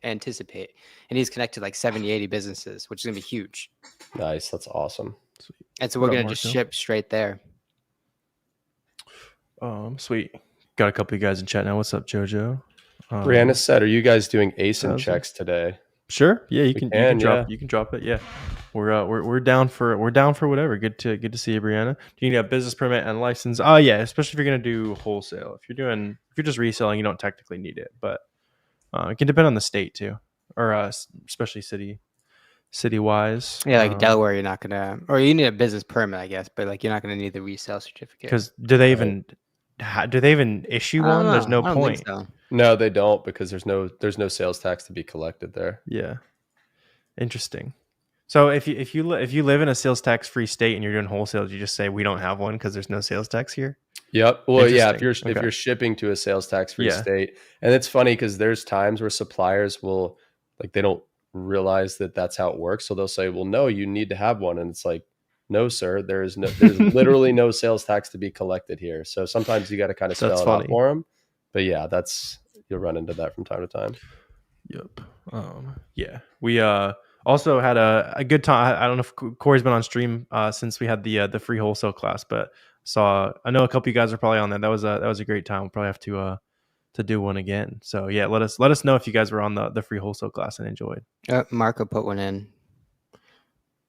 anticipate. And he's connected like 70, 80 businesses, which is going to be huge. Nice. That's awesome. And so we're going to just ship straight there. Sweet. Got a couple of you guys in chat now. What's up, JoJo? Brianna said, "Are you guys doing ASIN checks today?" Sure. Yeah, you can drop it. Yeah, we're down for whatever. Good to see you, Brianna. You need a business permit and license. Oh yeah, especially if you're gonna do wholesale. If you're just reselling, you don't technically need it, but it can depend on the state too, or especially city wise. Yeah, like Delaware, you're not gonna, or you need a business permit, I guess, but like you're not gonna need the resale certificate. Because do they even issue one? There's no point. So. No, they don't, because there's no sales tax to be collected there. Yeah, interesting. So if you live in a sales tax free state and you're doing wholesale, you just say we don't have one because there's no sales tax here. Yep. Well, yeah. If you're shipping to a sales tax free state, and it's funny because there's times where suppliers will, like, they don't realize that that's how it works, so they'll say, "Well, no, you need to have one," and it's like, "No, sir, there's literally no sales tax to be collected here." So sometimes you got to kind of spell it out for them. But yeah, you'll run into that from time to time. Yep. Yeah. We also had a good time. I don't know if Corey's been on stream since we had the free wholesale class, but I know a couple of you guys are probably on that. That was a great time. We'll probably have to do one again. So yeah, let us know if you guys were on the free wholesale class and enjoyed. Marco put one in.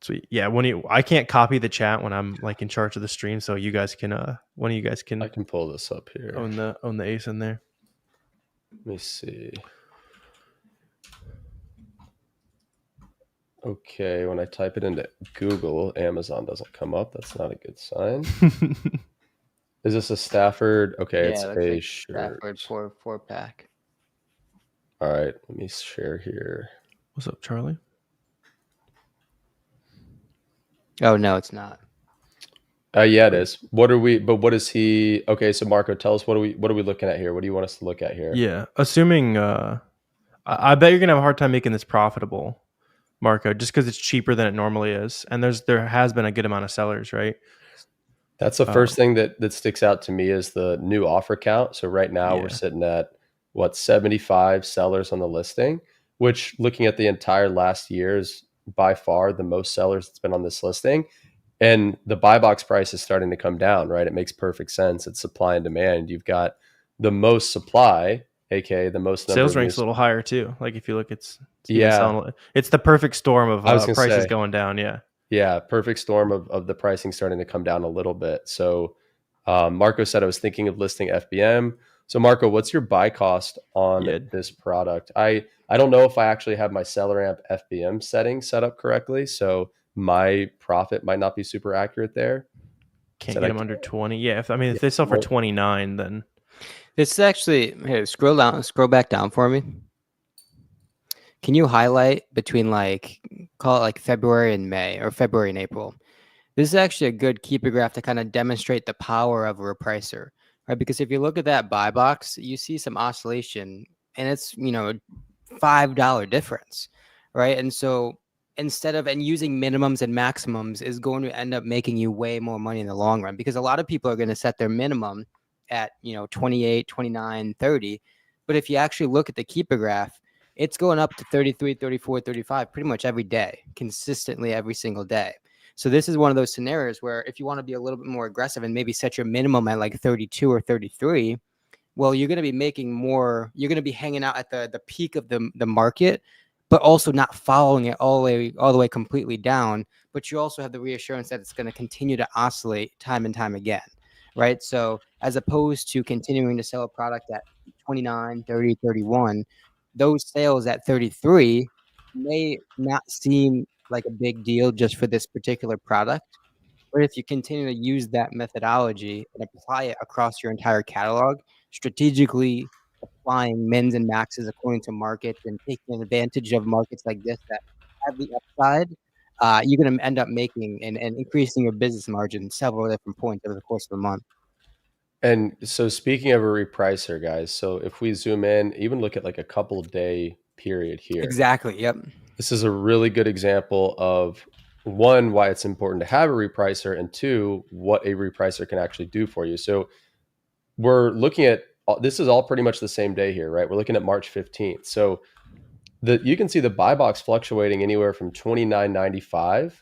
Sweet. Yeah, I can't copy the chat when I'm like in charge of the stream, so you guys can one of you guys can. I can pull this up here. Own the ace in there. Let me see. Okay, when I type it into Google, Amazon doesn't come up. That's not a good sign. Is this a Stafford? Okay, it's a shirt. Stafford 4-pack. All right, let me share here. What's up, Charlie? Oh no, it's not. Yeah, it is. What is he? Okay, so Marco, tell us what are we looking at here? What do you want us to look at here? Yeah, assuming I bet you're gonna have a hard time making this profitable, Marco, just because it's cheaper than it normally is, and there has been a good amount of sellers, right? That's the first thing that sticks out to me is the new offer count. So right now we're sitting at 75 sellers on the listing, which, looking at the entire last year, is by far the most sellers that's been on this listing. And the buy box price is starting to come down, right? It makes perfect sense. It's supply and demand. You've got the most supply, aka the most number sales rank's a little higher too. Like if you look, it's the perfect storm of prices going down. Yeah, perfect storm of the pricing starting to come down a little bit. So Marco said, I was thinking of listing FBM. So Marco, what's your buy cost on this product? I don't know if I actually have my SellerAmp FBM settings set up correctly, so my profit might not be super accurate there. Can't get them under 20. Yeah, if they sell for 29, then this is actually here. Scroll back down for me. Can you highlight between call it like February and May or February and April? This is actually a good keeper graph to kind of demonstrate the power of a repricer, right? Because if you look at that buy box, you see some oscillation, and it's $5 difference, right? And so using minimums and maximums is going to end up making you way more money in the long run, because a lot of people are going to set their minimum at 28, 29, 30. But if you actually look at the keeper graph, it's going up to 33, 34, 35 pretty much every day, consistently every single day. So this is one of those scenarios where if you want to be a little bit more aggressive and maybe set your minimum at like 32 or 33, well, you're going to be making more. You're going to be hanging out at the peak of the market, but also not following it all the way completely down. But you also have the reassurance that it's going to continue to oscillate time and time again, right? So as opposed to continuing to sell a product at 29, 30, 31, those sales at 33 may not seem like a big deal just for this particular product. But if you continue to use that methodology and apply it across your entire catalog, strategically applying mins and maxes according to markets and taking advantage of markets like this that have the upside, you're going to end up making and increasing your business margin several different points over the course of a month. And so speaking of a repricer, guys, so if we zoom in, even look at like a couple day period here. Exactly. Yep. This is a really good example of, one, why it's important to have a repricer, and two, what a repricer can actually do for you. So we're looking at, this is all pretty much the same day here, right? We're looking at March 15th. So you can see the buy box fluctuating anywhere from $29.95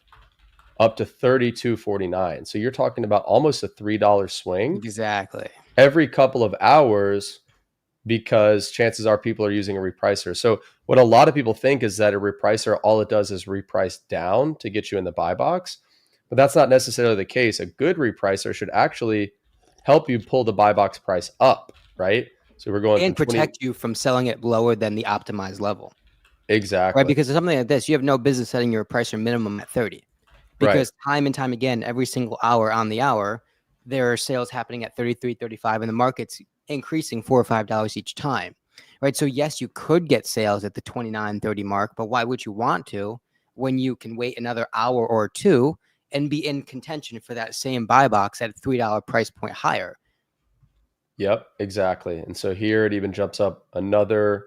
up to $32.49. So you're talking about almost a $3 swing. Exactly. Every couple of hours, because chances are people are using a repricer. So what a lot of people think is that a repricer, all it does is reprice down to get you in the buy box. But that's not necessarily the case. A good repricer should actually help you pull the buy box price up, right? So we're going and protect you from selling it lower than the optimized level. Exactly. Right, because of something like this, you have no business setting your price or minimum at 30. Because time and time again, every single hour on the hour, there are sales happening at 33, 35, and the market's increasing $4 or $5 each time. Right. So yes, you could get sales at the 29, 30 mark, but why would you want to when you can wait another hour or two and be in contention for that same buy box at a $3 price point higher? Yep, exactly. And so here it even jumps up another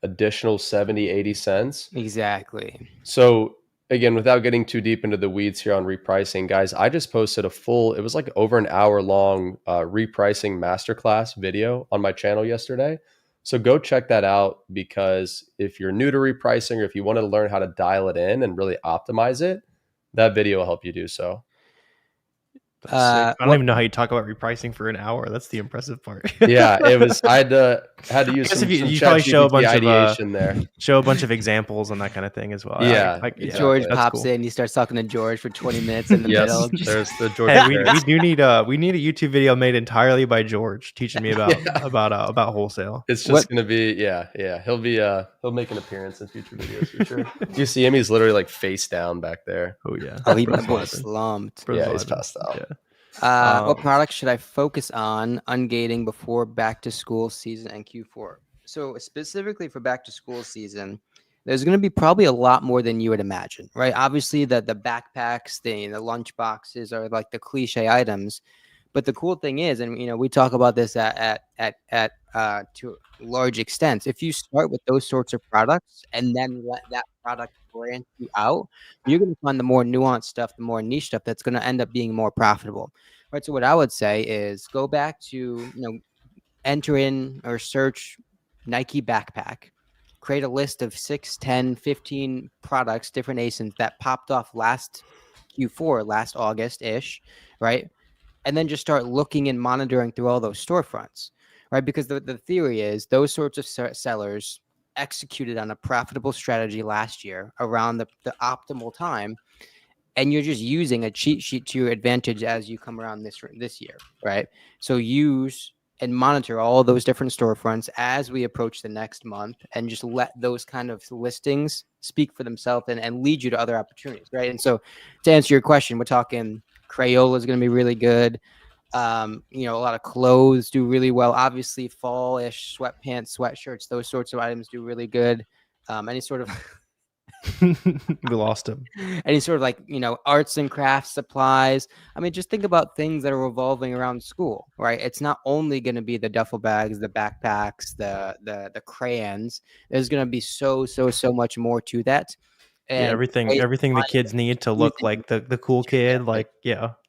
additional 70, 80 cents. Exactly. So again, without getting too deep into the weeds here on repricing, guys, I just posted it was like over an hour long repricing masterclass video on my channel yesterday. So go check that out, because if you're new to repricing, or if you want to learn how to dial it in and really optimize it, that video will help you do so. I don't even know how you talk about repricing for an hour. That's the impressive part. Yeah, it was. I had to use some probably show a bunch ideation there. Show a bunch of examples and that kind of thing as well. Yeah, exactly. George pops in. He starts talking to George for 20 minutes in the middle. There's the George. Hey, we do need a YouTube video made entirely by George teaching me about wholesale. It's just gonna be he'll make an appearance in future videos for sure. You see him? He's literally like face down back there. Oh yeah. Oh, he was slumped. Yeah, he's passed out. Yeah. What products should I focus on ungating before back to school season and Q4? So specifically for back to school season, there's going to be probably a lot more than you would imagine, right? Obviously, the backpacks, the lunch boxes are like the cliche items, but the cool thing is, and we talk about this at to large extents. If you start with those sorts of products and then let that product branch you out, you're going to find the more nuanced stuff, the more niche stuff that's going to end up being more profitable, right? So what I would say is go back to enter in or search Nike backpack. Create a list of 6, 10, 15 products, different ASINs that popped off last Q4, last August-ish, right? And then just start looking and monitoring through all those storefronts, right? Because the theory is those sorts of sellers executed on a profitable strategy last year around the optimal time, and you're just using a cheat sheet to your advantage as you come around this year, right? So use and monitor all those different storefronts as we approach the next month, and just let those kind of listings speak for themselves and lead you to other opportunities, right? And so to answer your question, we're talking Crayola is going to be really good. A lot of clothes do really well. Obviously, fall-ish sweatpants, sweatshirts, those sorts of items do really good. Any sort of we lost him. Any sort of arts and crafts supplies. I mean, just think about things that are revolving around school, right? It's not only going to be the duffel bags, the backpacks, the crayons. There's going to be so much more to that. And everything the kids need to look like the cool kid, a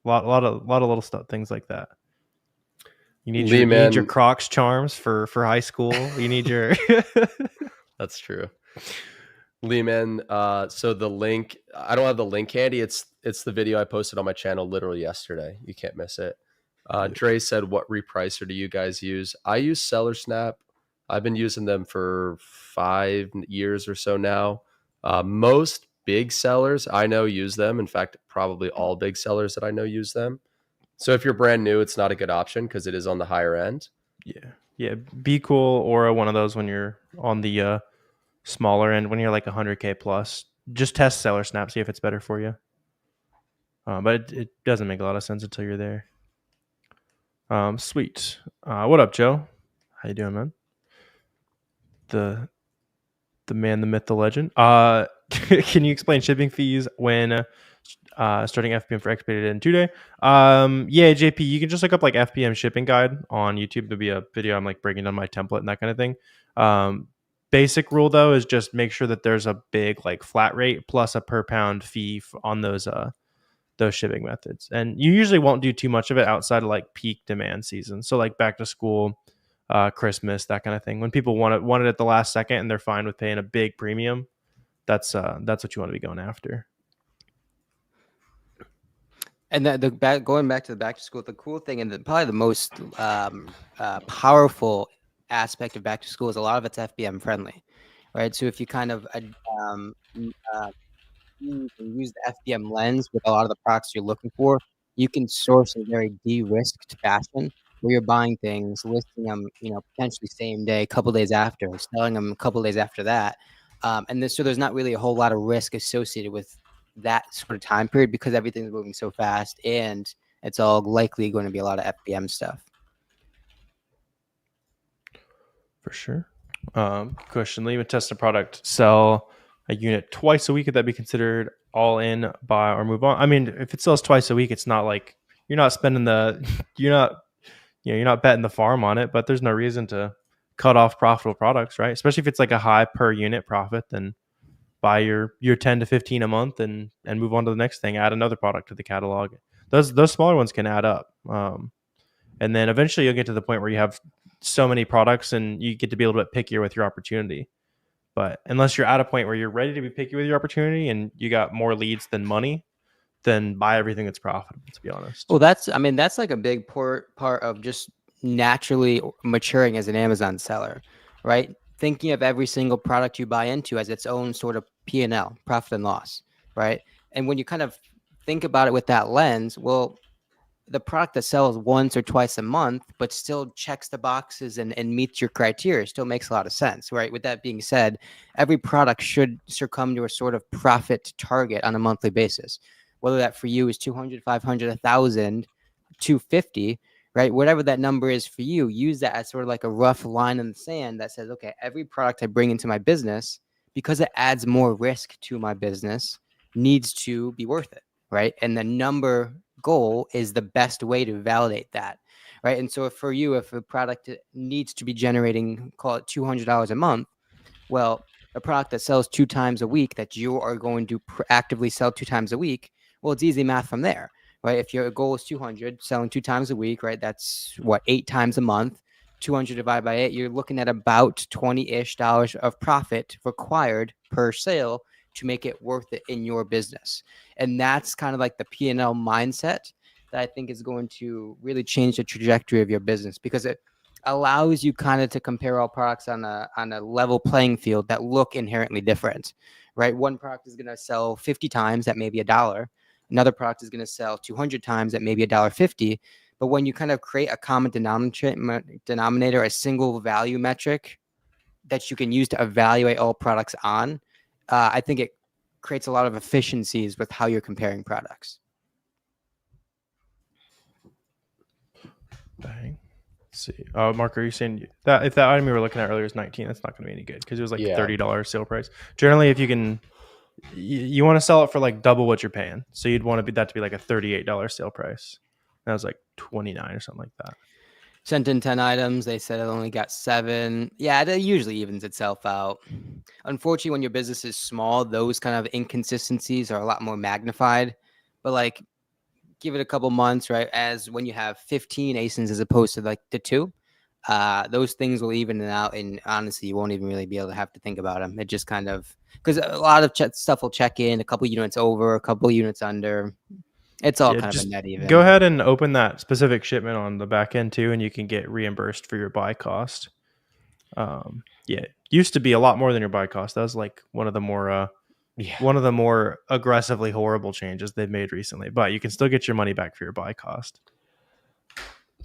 lot of little stuff, things like that. You need your Crocs charms for high school. You need your That's true. Lee, man, so the link, I don't have the link handy. It's the video I posted on my channel literally yesterday. You can't miss it. Dre said, what repricer do you guys use? I use Seller Snap. I've been using them for 5 years or so now. Most big sellers I know use them. In fact, probably all big sellers that I know use them. So if you're brand new, it's not a good option because it is on the higher end. Yeah. Be Cool or one of those when you're on the smaller end, when you're like 100K plus. Just test Seller Snap, see if it's better for you. But it doesn't make a lot of sense until you're there. Sweet. What up, Joe? How you doing, man? The man, the myth, the legend. Can you explain shipping fees when starting FBM for Expedited in 2-day? Yeah, JP, you can just look up like FBM shipping guide on YouTube. There'll be a video I'm like breaking down my template and that kind of thing. Basic rule though is just make sure that there's a big like flat rate plus a per pound fee on those shipping methods. And you usually won't do too much of it outside of like peak demand season. So like back to school, Christmas, that kind of thing. When people want it at the last second and they're fine with paying a big premium, that's what you want to be going after. And going back to the back to school, the cool thing and probably the most powerful aspect of back to school is a lot of it's FBM friendly, right? So if you kind of use the FBM lens with a lot of the products you're looking for, you can source in a very de-risked fashion where you're buying things, listing them, potentially same day, a couple days after, selling them a couple days after that. So there's not really a whole lot of risk associated with that sort of time period because everything's moving so fast and it's all likely going to be a lot of FBM stuff. For sure. Question: leave a test a product, sell a unit twice a week. Could that be considered all in, buy or move on? I mean, if it sells twice a week, it's not like you're not spending you're not betting the farm on it, but there's no reason to cut off profitable products, right? Especially if it's like a high per unit profit, then buy your 10 to 15 a month and move on to the next thing, add another product to the catalog. Those smaller ones can add up. And then eventually you'll get to the point where you have so many products and you get to be a little bit pickier with your opportunity. But unless you're at a point where you're ready to be picky with your opportunity and you got more leads than money, then buy everything that's profitable, to be honest. Well, that's like a big part of just naturally maturing as an Amazon seller, right? Thinking of every single product you buy into as its own sort of P&L, profit and loss, right? And when you kind of think about it with that lens, well, the product that sells once or twice a month, but still checks the boxes and meets your criteria still makes a lot of sense, right? With that being said, every product should succumb to a sort of profit target on a monthly basis, whether that for you is 200, 500, 1,000, 250, right? Whatever that number is for you, use that as sort of like a rough line in the sand that says, okay, every product I bring into my business, because it adds more risk to my business, needs to be worth it, right? And the number goal is the best way to validate that, right? And so for you, if a product needs to be generating, call it $200 a month, well, a product that sells 2 times a week that you are going to actively sell 2 times a week, well, it's easy math from there, right? If your goal is 200, selling 2 times a week, right? That's what, 8 times a month. 200 divided by 8, you're looking at about $20-ish of profit required per sale to make it worth it in your business. And that's kind of like the P&L mindset that I think is going to really change the trajectory of your business, because it allows you kind of to compare all products on a level playing field that look inherently different, right? One product is going to sell 50 times at maybe $1. Another product is going to sell 200 times at maybe $1.50. But when you kind of create a common denominator, a single value metric that you can use to evaluate all products on, I think it creates a lot of efficiencies with how you're comparing products. Bang. Let's see. Mark, are you saying that if that item we were looking at earlier is 19, that's not going to be any good because it was like $30 sale price. Generally, if you can, you want to sell it for like double what you're paying. So you'd want that to be like a $38 sale price. That was like 29 or something like that. Sent in 10 items. They said it only got 7. Yeah, it usually evens itself out. Unfortunately, when your business is small, those kind of inconsistencies are a lot more magnified. But like, give it a couple months, right? As when you have 15 ASINs as opposed to like the 2, those things will even it out. And honestly, you won't even really be able to have to think about them. It just kind of, because a lot of stuff will check in, a couple units over, a couple units under. It's all kind of a net even. Go ahead and open that specific shipment on the back end too, and you can get reimbursed for your buy cost. Used to be a lot more than your buy cost. That was like one of the more aggressively horrible changes they've made recently. But you can still get your money back for your buy cost.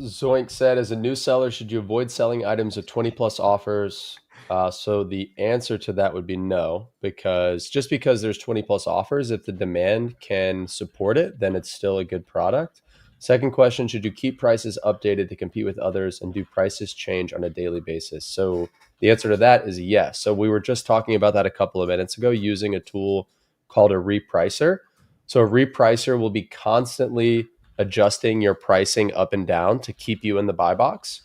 Zoink said, as a new seller, should you avoid selling items with 20 plus offers? So the answer to that would be no, because just because there's 20 plus offers, if the demand can support it, then it's still a good product. Second question, should you keep prices updated to compete with others, and do prices change on a daily basis? So the answer to that is yes. So we were just talking about that a couple of minutes ago using a tool called a repricer. So a repricer will be constantly adjusting your pricing up and down to keep you in the buy box.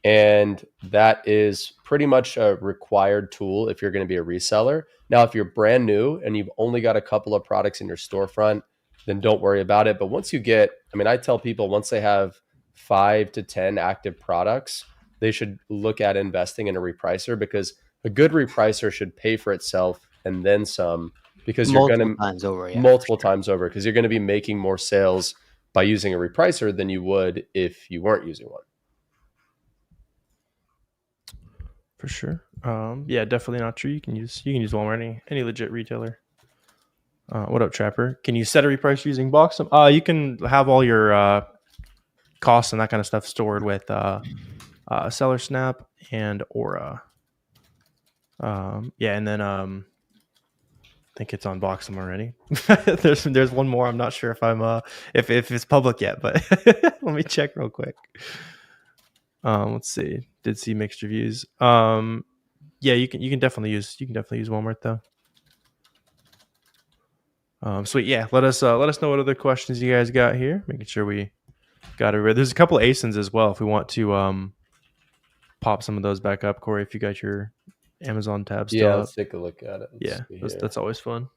And that is pretty much a required tool if you're going to be a reseller. Now, if you're brand new and you've only got a couple of products in your storefront, then don't worry about it. But once you get, I tell people once they have 5 to 10 active products, they should look at investing in a repricer, because a good repricer should pay for itself and then some, because you're going to multiple times over, because you're going to be making more sales by using a repricer than you would if you weren't using one. For sure. Yeah, definitely not true. You can use Walmart, any legit retailer. What up, Trapper? Can you set a repricer using Boxum? You can have all your costs and that kind of stuff stored with Seller Snap and Aura. Yeah, and then I think it's on Boxum already. there's one more. I'm not sure if I'm if it's public yet, but let me check real quick. Let's see. Did see mixed reviews. Yeah, you can definitely use Walmart though. Sweet. Yeah, let us know what other questions you guys got here. Making sure we got it. There's a couple of ASINs as well if we want to pop some of those back up. Corey, if you got your Amazon tab still let's take a look at it. That's always fun.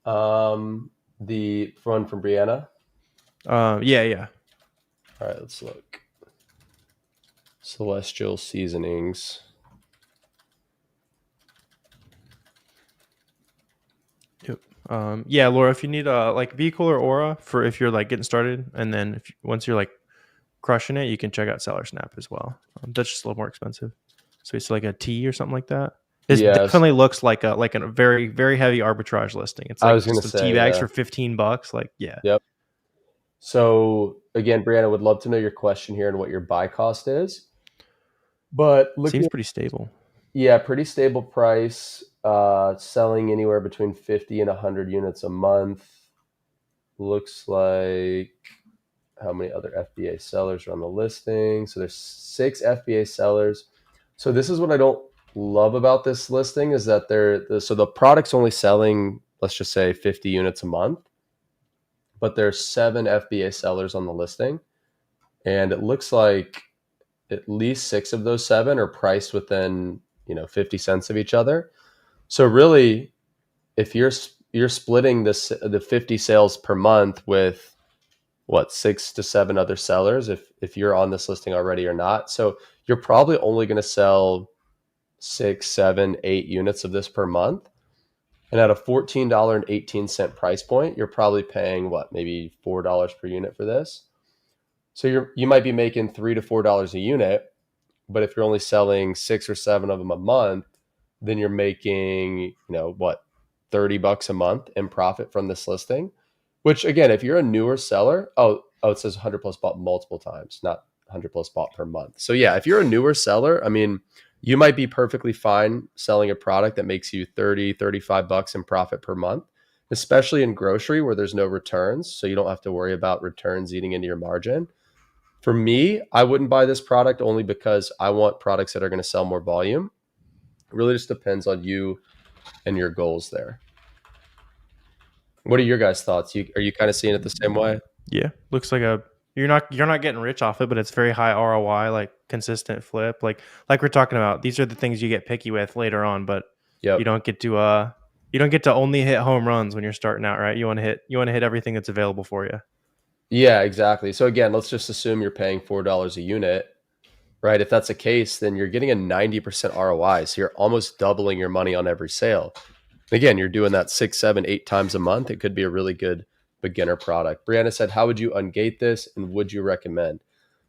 The one from Brianna. Yeah. All right, let's look. Celestial Seasonings. Yep. Yeah, Laura, if you need like vehicle or Aura for if you're like getting started, and then once you're like crushing it, you can check out Seller Snap as well. That's just a little more expensive. So it's like a T or something like that. It definitely looks like a very, very heavy arbitrage listing. It's like I was gonna say, tea bags for $15. Like, yeah. Yep. So again, Brianna, would love to know your question here and what your buy cost is. But seems pretty stable. Yeah, pretty stable price. Selling anywhere between 50 and 100 units a month. Looks like how many other FBA sellers are on the listing. So there's 6 FBA sellers. So this is what I don't love about this listing, is that the product's only selling, let's just say 50 units a month, but there's 7 FBA sellers on the listing. And it looks like at least 6 of those 7 are priced within, 50 cents of each other. So really, if you're splitting the 50 sales per month with 6 to 7 other sellers, if you're on this listing already or not, so you're probably only going to sell 6, 7, 8 units of this per month. And at a $14.18 price point, you're probably paying maybe $4 per unit for this. So you might be making $3 to $4 a unit, but if you're only selling 6 or 7 of them a month, then you're making, $30 a month in profit from this listing. Which again, if you're a newer seller, it says 100 plus bought multiple times, not 100 plus bought per month. So yeah, if you're a newer seller, I mean, you might be perfectly fine selling a product that makes you $30, $35 in profit per month, especially in grocery where there's no returns. So you don't have to worry about returns eating into your margin. For me, I wouldn't buy this product only because I want products that are going to sell more volume. It really just depends on you and your goals there. What are your guys' thoughts? Are you kind of seeing it the same way? Yeah, looks like you're not getting rich off it, but it's very high ROI, like consistent flip. Like we're talking about, these are the things you get picky with later on, but you don't get to only hit home runs when you're starting out, right? You want to hit everything that's available for you. Yeah, exactly. So again, let's just assume you're paying $4 a unit, right? If that's the case, then you're getting a 90% ROI. So you're almost doubling your money on every sale. Again, you're doing that 6, 7, 8 times a month. It could be a really good beginner product. Brianna said, how would you ungate this and would you recommend?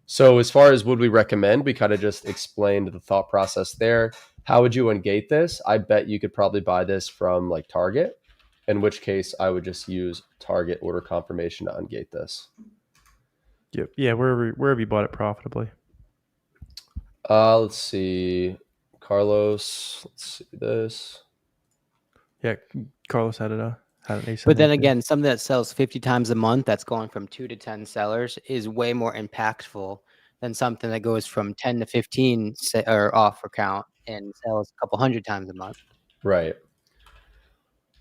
So as far as would we recommend, we kind of just explained the thought process there. How would you ungate this? I bet you could probably buy this from like Target, in which case I would just use Target order confirmation to ungate this. Yep. Yeah, wherever you bought it profitably. Let's see. Carlos, let's see this. Yeah, Carlos had an ASIN. But then again, something that sells 50 times a month, that's going from 2 to 10 sellers, is way more impactful than something that goes from 10 to 15 or offer count and sells a couple hundred times a month. Right.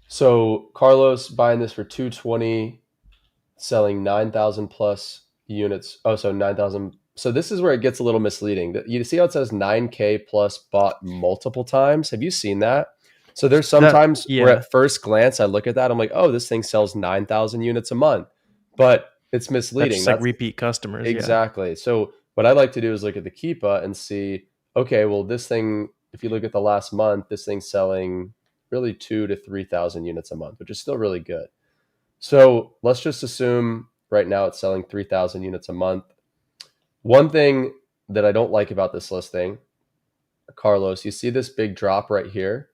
So Carlos buying this for $220, selling 9,000 plus units. Oh, so 9,000. So this is where it gets a little misleading. You see how it says 9K plus bought multiple times? Have you seen that? So there's sometimes where at first glance I look at that, I'm like, oh, this thing sells 9,000 units a month, but it's misleading. That's like repeat customers. Exactly. Yeah. So what I like to do is look at the Keepa and see, okay, well, this thing, if you look at the last month, this thing's selling really 2,000 to 3,000 units a month, which is still really good. So let's just assume right now it's selling 3,000 units a month. One thing that I don't like about this listing, Carlos, you see this big drop right here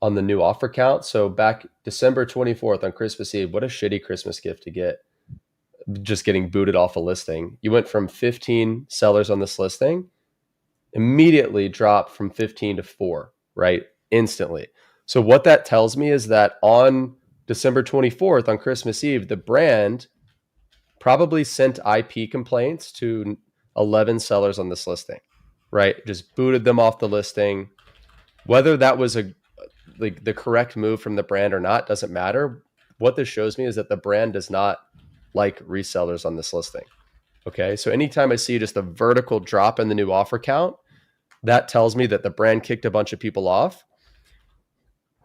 on the new offer count. So back December 24th on Christmas Eve, what a shitty Christmas gift to get. Just getting booted off a listing. You went from 15 sellers on this listing, immediately dropped from 15 to 4, right? Instantly. So what that tells me is that on December 24th on Christmas Eve, the brand probably sent IP complaints to 11 sellers on this listing, right? Just booted them off the listing. Whether that was the correct move from the brand or not doesn't matter. What this shows me is that the brand does not like resellers on this listing. Okay, so anytime I see just a vertical drop in the new offer count, that tells me that the brand kicked a bunch of people off.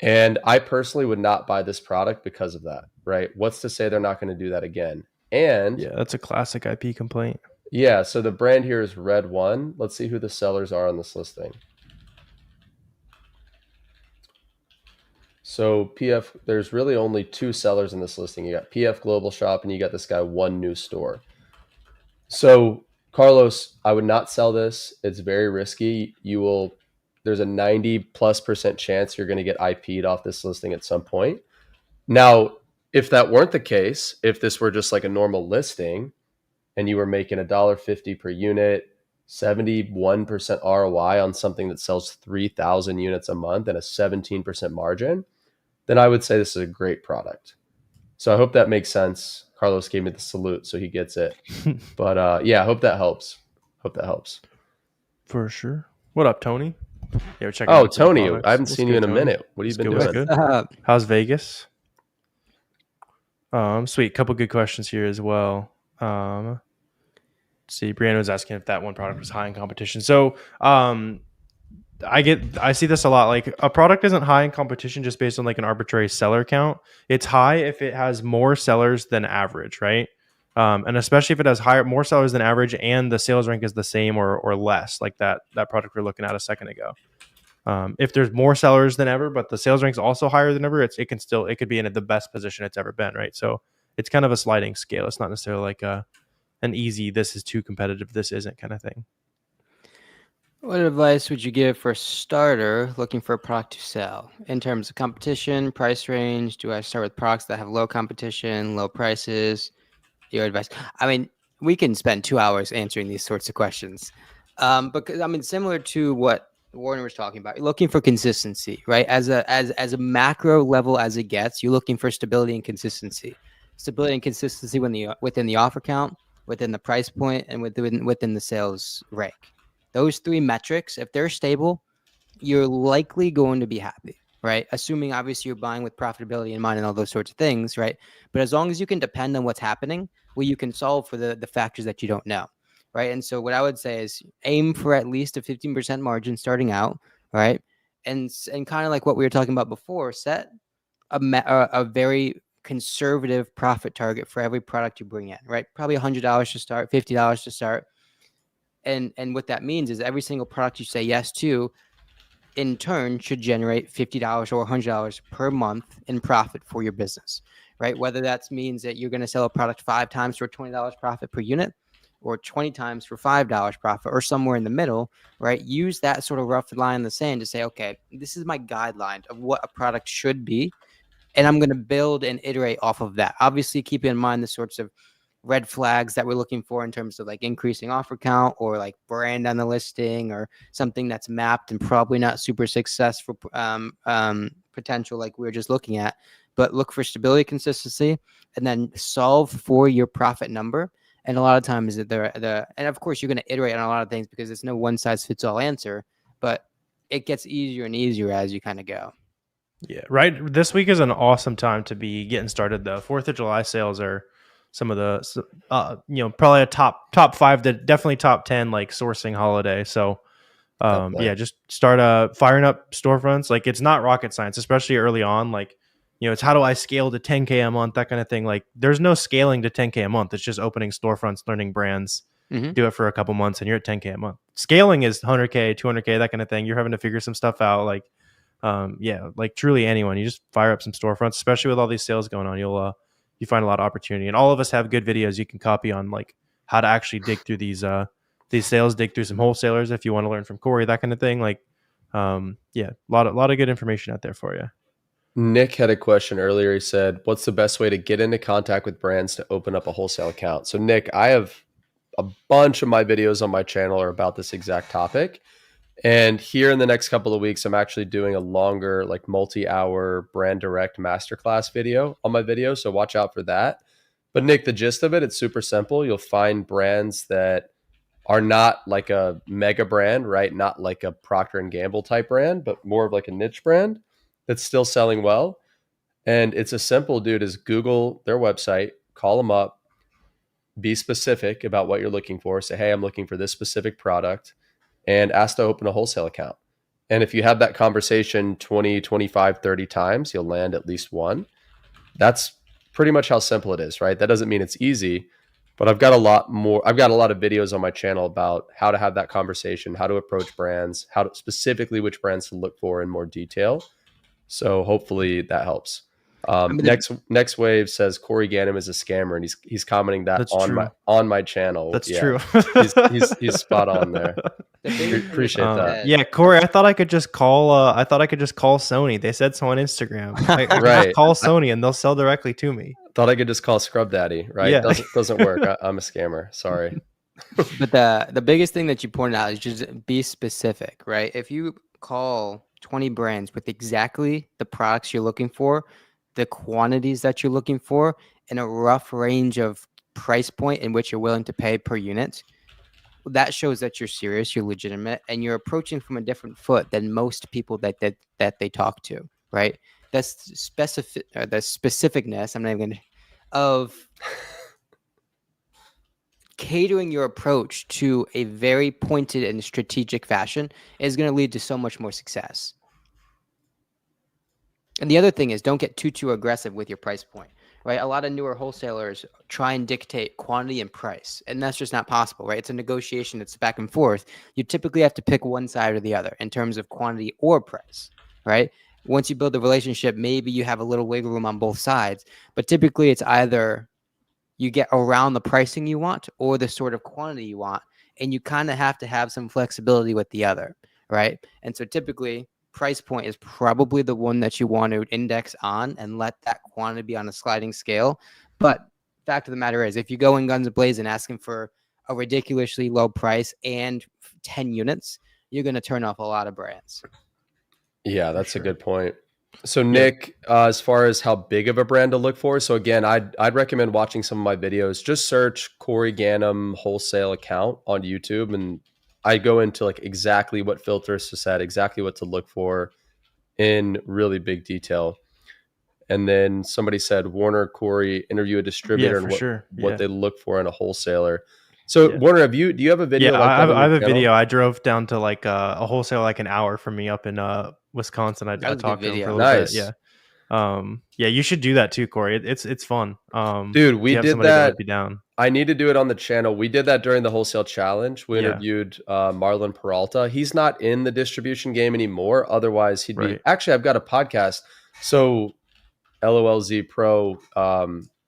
And I personally would not buy this product because of that, right? What's to say they're not going to do that again? And yeah, that's a classic IP complaint. Yeah, so the brand here is Red One. Let's see who the sellers are on this listing. So PF, there's really only 2 sellers in this listing. You got PF Global Shop and you got this guy One New Store. So Carlos, I would not sell this. It's very risky. There's a 90+% chance you're going to get IP'd off this listing at some point. Now, if that weren't the case, if this were just like a normal listing and you were making $1.50 per unit, 71% ROI on something that sells 3,000 units a month and a 17% margin, then I would say this is a great product. So I hope that makes sense. Carlos gave me the salute, so he gets it. But yeah, I hope that helps. For sure. What up, Tony? Yeah, we're checking. Oh, Tony, I haven't seen you in a minute. What have you been doing? Good. How's Vegas? Sweet. Couple good questions here as well. Let's see, Brianna was asking if that one product was high in competition. So I see this a lot. Like a product isn't high in competition just based on like an arbitrary seller count. It's high if it has more sellers than average, right? And especially if it has more sellers than average and the sales rank is the same or less, like that product we are looking at a second ago. If there's more sellers than ever, but the sales rank is also higher than ever, it could be in the best position it's ever been, right? So it's kind of a sliding scale. It's not necessarily like an easy, this is too competitive, this isn't kind of thing. What advice would you give for a starter looking for a product to sell in terms of competition, price range? Do I start with products that have low competition, low prices? Your advice. I mean, we can spend 2 hours answering these sorts of questions. Because I mean, similar to what Warner was talking about, you're looking for consistency, right? As a macro level as it gets, you're looking for stability and consistency. Stability and consistency within the offer count, within the price point, and within the sales rank. Those 3 metrics, if they're stable, you're likely going to be happy, right? Assuming obviously you're buying with profitability in mind and all those sorts of things, right? But as long as you can depend on what's happening, well, you can solve for the factors that you don't know, right? And so what I would say is aim for at least a 15% margin starting out, right? And kind of like what we were talking about before, set a very conservative profit target for every product you bring in, right? Probably $100 to start, $50 to start. And what that means is every single product you say yes to, in turn, should generate $50 or $100 per month in profit for your business, right? Whether that means that you're going to sell a product 5 times for $20 profit per unit, or 20 times for $5 profit, or somewhere in the middle, right? Use that sort of rough line in the sand to say, okay, this is my guideline of what a product should be, and I'm going to build and iterate off of that. Obviously, keep in mind the sorts of red flags that we're looking for in terms of like increasing offer count or like brand on the listing or something that's mapped and probably not super successful potential like we were just looking at. But look for stability, consistency, and then solve for your profit number. And a lot of times and of course you're going to iterate on a lot of things because there's no one size fits all answer, but it gets easier and easier as you kind of go. Yeah, right. This week is an awesome time to be getting started though. 4th of July sales are some of the, probably a top 5 to definitely top 10 like sourcing holiday. So, yeah, just start firing up storefronts. Like it's not rocket science, especially early on. Like, it's how do I scale to 10K a month, that kind of thing. Like there's no scaling to 10K a month. It's just opening storefronts, learning brands, do it for a couple months, and you're at 10K a month. Scaling is 100K, 200K, that kind of thing. You're having to figure some stuff out. Like, like truly anyone, you just fire up some storefronts, especially with all these sales going on. You find a lot of opportunity, and all of us have good videos you can copy on, like how to actually dig through these sales, dig through some wholesalers if you want to learn from Corey, that kind of thing. Like, a lot of good information out there for you. Nick had a question earlier. He said, what's the best way to get into contact with brands to open up a wholesale account? So Nick, I have a bunch of my videos on my channel are about this exact topic. And here in the next couple of weeks, I'm actually doing a longer, like multi-hour brand direct masterclass video on my video. So watch out for that. But Nick, the gist of it, it's super simple. You'll find brands that are not like a mega brand, right? Not like a Procter and Gamble type brand, but more of like a niche brand that's still selling well. And it's as simple, dude, as Google their website, call them up, be specific about what you're looking for. Say, hey, I'm looking for this specific product, and ask to open a wholesale account. And if you have that conversation 20, 25, 30 times, you'll land at least one. That's pretty much how simple it is, right? That doesn't mean it's easy, but I've got a lot of videos on my channel about how to have that conversation, how to approach brands, specifically which brands to look for in more detail. So hopefully that helps. Next wave says Corey Ganim is a scammer, and he's commenting that on my channel. That's true. he's spot on there. Appreciate that. Yeah, Corey, I thought I could just call Sony. They said so on Instagram. I right. Just call Sony and they'll sell directly to me. Thought I could just call Scrub Daddy, right? Yeah. Doesn't work. I'm a scammer. Sorry. But the biggest thing that you pointed out is just be specific, right? If you call 20 brands with exactly the products you're looking for, the quantities that you're looking for, and a rough range of price point in which you're willing to pay per unit, that shows that you're serious, you're legitimate, and you're approaching from a different foot than most people that they talk to, right? That's the specificness. I'm not even of catering your approach to a very pointed and strategic fashion is going to lead to so much more success. And the other thing is, don't get too aggressive with your price point, right? A lot of newer wholesalers try and dictate quantity and price, and that's just not possible, right? It's a negotiation. It's back and forth. You typically have to pick one side or the other in terms of quantity or price, right? Once you build a relationship, maybe you have a little wiggle room on both sides, but typically it's either you get around the pricing you want or the sort of quantity you want, and you kind of have to have some flexibility with the other, right? And so typically price point is probably the one that you want to index on and let that quantity be on a sliding scale. But fact of the matter is, if you go in guns blazing asking for a ridiculously low price and 10 units, you're going to turn off a lot of brands. Yeah, that's a good point. So Nick, as far as how big of a brand to look for, so again, I'd recommend watching some of my videos. Just search Corey Ganim wholesale account on YouTube, and I go into like exactly what filters to set, exactly what to look for in really big detail. And then somebody said, Warner, Corey, interview a distributor and what they look for in a wholesaler. So Warner, do you have a video? Yeah, I have a video. I drove down to like a wholesaler like an hour from me up in Wisconsin. I talked to him for a little bit. Yeah. You should do that too, Corey. It's fun. Dude, we did that. I need to do it on the channel. We did that during the wholesale challenge. We interviewed Marlon Peralta. He's not in the distribution game anymore. Otherwise, he'd be. Actually, I've got a podcast. So LOLZ Pro.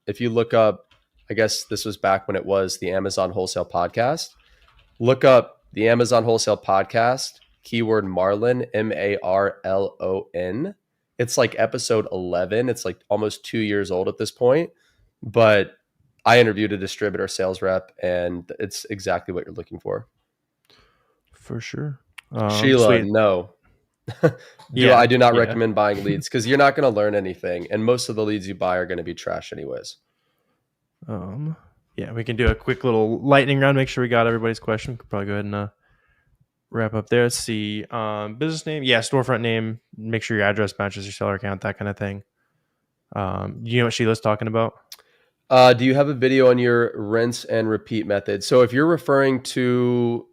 If you look up, I guess this was back when it was the Amazon Wholesale Podcast. Look up the Amazon Wholesale Podcast, keyword Marlon, Marlon. It's like episode 11. It's like almost 2 years old at this point. But I interviewed a distributor sales rep, and it's exactly what you're looking for. For sure. Sheila, no. I do not recommend buying leads because you're not going to learn anything. And most of the leads you buy are going to be trash anyways. We can do a quick little lightning round. Make sure we got everybody's question. We could probably go ahead and wrap up there. Let's see. Business name. Yeah. Storefront name. Make sure your address matches your seller account, that kind of thing. You know what Sheila's talking about? Do you have a video on your rinse and repeat method? So if you're referring to,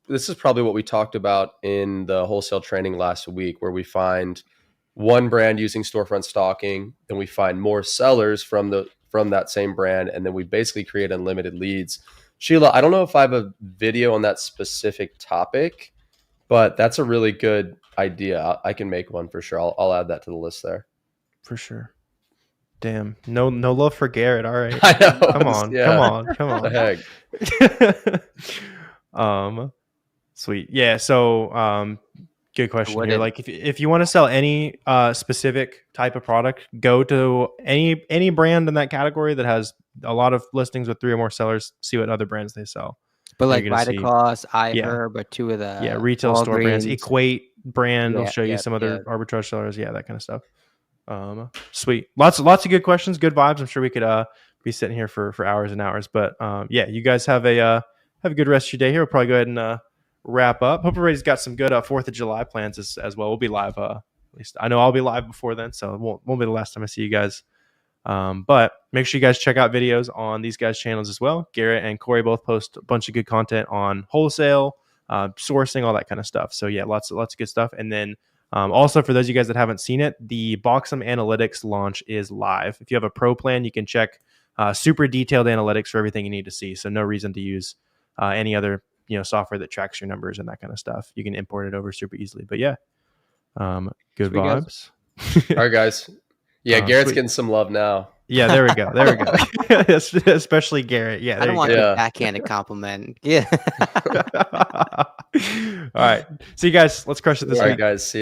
this is probably what we talked about in the wholesale training last week, where we find one brand using storefront stocking, then we find more sellers from that same brand, and then we basically create unlimited leads. Sheila, I don't know if I have a video on that specific topic, but that's a really good idea. I can make one for sure. I'll add that to the list there. For sure. Damn. No love for Garrett. All right. I know. Come on. The heck. Sweet. Yeah. So good question here. Like if you want to sell any specific type of product, go to any brand in that category that has a lot of listings with 3 or more sellers, see what other brands they sell. But like Vitacross, iHerb, but 2 of the retail store brands. Walgreens. Equate brand will show you some other arbitrage sellers. Yeah, that kind of stuff. Sweet. Lots of good questions, good vibes. I'm sure we could be sitting here for hours and hours. But you guys have a good rest of your day here. We'll probably go ahead and wrap up. Hope everybody's got some good 4th of July plans as well. We'll be live. At least I know I'll be live before then, so it won't be the last time I see you guys. But make sure you guys check out videos on these guys' channels as well. Garrett and Corey both post a bunch of good content on wholesale, sourcing, all that kind of stuff. So yeah, lots of good stuff. And then also for those of you guys that haven't seen it, the Boxum Analytics launch is live. If you have a pro plan, you can check super detailed analytics for everything you need to see. So no reason to use any other software that tracks your numbers and that kind of stuff. You can import it over super easily. But yeah, good Sweet vibes. All right, guys. Yeah, Garrett's getting some love now. Yeah, there we go. Especially Garrett. Yeah, I don't want a backhanded compliment. Yeah. All right. See you guys. Let's crush it this week. All right, guys. See you.